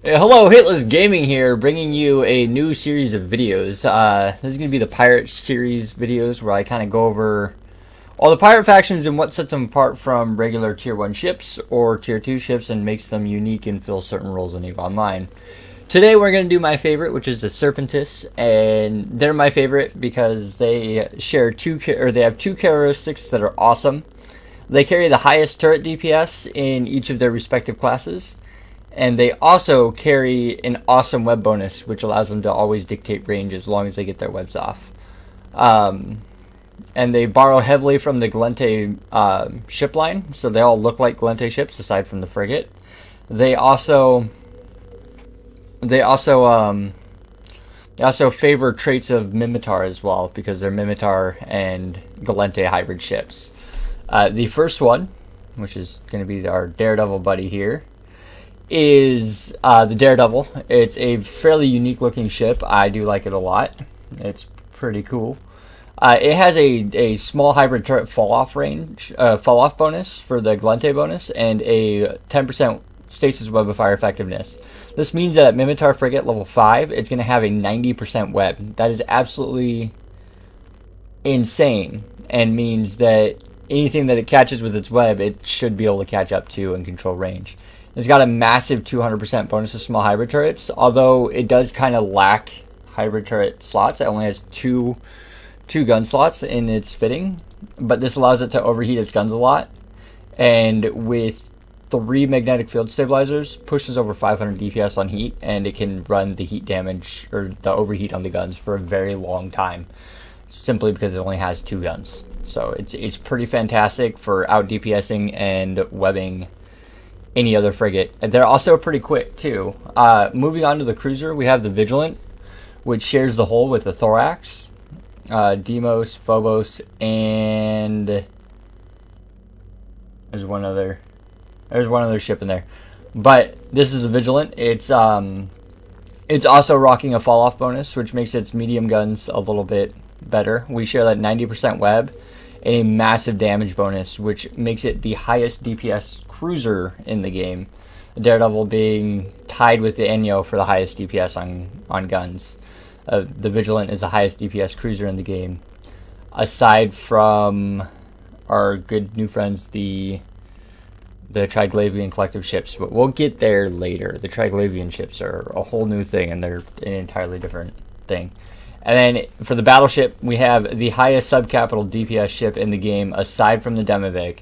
Hello, Hitless Gaming here, bringing you a new series of videos. This is going to be the Pirate series videos where I kind of go over all the pirate factions and what sets them apart from regular Tier 1 ships or Tier 2 ships and makes them unique and fill certain roles in EVE Online. Today we're going to do my favorite, which is the Serpentis, and they're my favorite because they share they have two characteristics that are awesome. They carry the highest turret DPS in each of their respective classes. And they also carry an awesome web bonus, which allows them to always dictate range as long as they get their webs off. And they borrow heavily from the Galente ship line, so they all look like Galente ships aside from the frigate. They also favor traits of Mimitar as well because they're Mimitar and Galente hybrid ships. The first one, which is going to be our Daredevil buddy here, is the Daredevil. It's a fairly unique looking ship. I do like it a lot. It's pretty cool. It has a small hybrid turret fall off bonus for the Galente bonus and a 10% stasis web of fire effectiveness. This means that at Mimitar frigate level 5, it's going to have a 90% web. That is absolutely insane and means that anything that it catches with its web, it should be able to catch up to and control range. It's got a massive 200% bonus to small hybrid turrets, although it does kind of lack hybrid turret slots. It only has two gun slots in its fitting, but this allows it to overheat its guns a lot. And with 3 magnetic field stabilizers, pushes over 500 DPS on heat, and it can run the heat damage or the overheat on the guns for a very long time, simply because it only has 2 guns. So it's pretty fantastic for out DPSing and webbing any other frigate. And they're also pretty quick too. Moving on to the cruiser, we have the Vigilant, which shares the hull with the Thorax, Deimos, Phobos, and there's one other ship in there. But this is a Vigilant. It's also rocking a fall off bonus, which makes its medium guns a little bit better. We share that 90% web and a massive damage bonus, which makes it the highest DPS cruiser in the game. The Daredevil being tied with the Enyo for the highest DPS on guns. The Vigilant is the highest DPS cruiser in the game, aside from our good new friends, the Triglavian collective ships, but we'll get there later. The Triglavian ships are a whole new thing, and they're an entirely different thing. And then for the Battleship, we have the highest subcapital DPS ship in the game, aside from the Demovic.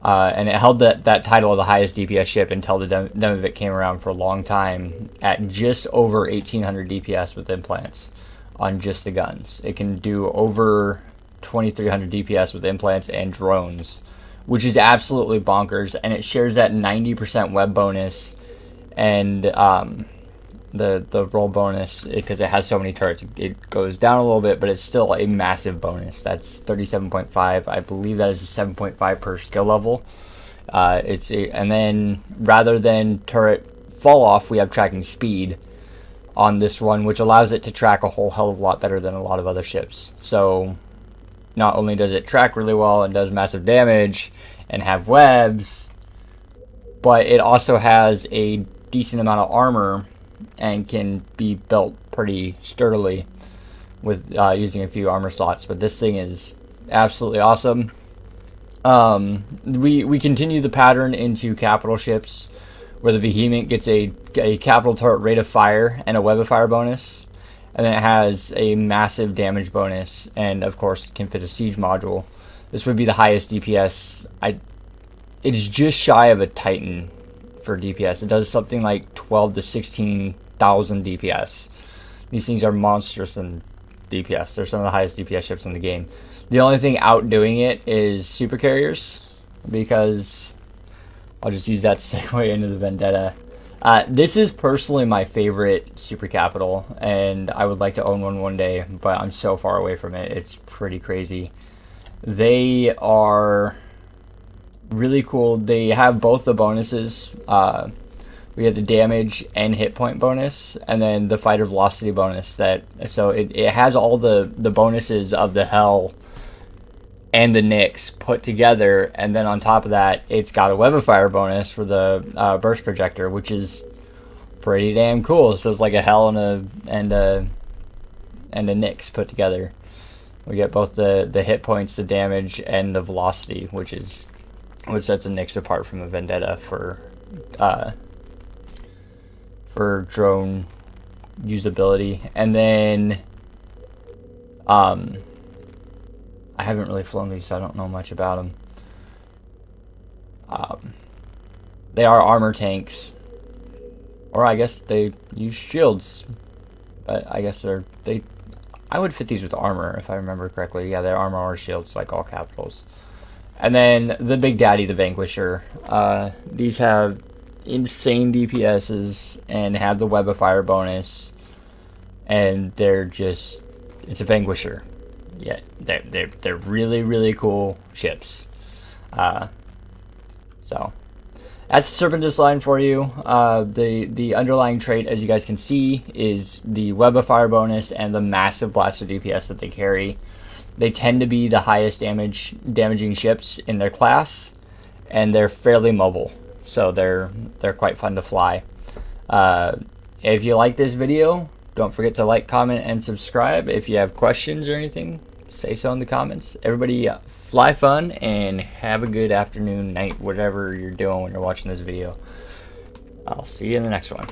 And it held that title of the highest DPS ship until the Demovic came around for a long time at just over 1800 DPS with implants on just the guns. It can do over 2300 DPS with implants and drones, which is absolutely bonkers. And it shares that 90% web bonus and the roll bonus, because it has so many turrets. It goes down a little bit, but it's still a massive bonus. That's 37.5. I believe that is a 7.5 per skill level. And then rather than turret fall off, we have tracking speed on this one, which allows it to track a whole hell of a lot better than a lot of other ships. So not only does it track really well and does massive damage and have webs, but it also has a decent amount of armor and can be built pretty sturdily with using a few armor slots. But this thing is absolutely awesome. We continue the pattern into capital ships, where the Vehement gets a capital turret rate of fire and a web of fire bonus, and then it has a massive damage bonus, and of course can fit a siege module. This would be the highest DPS. It's just shy of a Titan for DPS. It does something like 12 to 16,000 DPS. These things are monstrous in DPS. They're some of the highest DPS ships in the game. The only thing outdoing it is super carriers, because I'll just use that to segue into the Vendetta. This is personally my favorite super capital, and I would like to own one day, but I'm so far away from it. It's pretty crazy. They are really cool. They have both the bonuses. We have the damage and hit point bonus, and then the fighter velocity bonus. So it has all the bonuses of the Hell and the Nyx put together, and then on top of that, it's got a web of fire bonus for the burst projector, which is pretty damn cool. So it's like a Hell and a Nyx put together. We get both the hit points, the damage, and the velocity, which is what sets a Nyx apart from a Vendetta for drone usability. And then I haven't really flown these, so I don't know much about them. They are armor tanks, or I guess they use shields, but I guess I would fit these with armor if I remember correctly. Yeah, they're armor or shields, like all capitals. And then the Big Daddy, the Vanquisher. These have insane DPSs and have the Web of Fire bonus, and it's a Vanquisher. Yeah, they're really, really cool ships. So that's the Serpentis line for you. The underlying trait, as you guys can see, is the Web of Fire bonus and the massive blaster DPS that they carry. They tend to be the highest damaging ships in their class, and they're fairly mobile, so they're quite fun to fly. If you like this video, don't forget to like, comment, and subscribe. If you have questions or anything, say so in the comments. Everybody, fly fun and have a good afternoon, night, whatever you're doing when you're watching this video. I'll see you in the next one.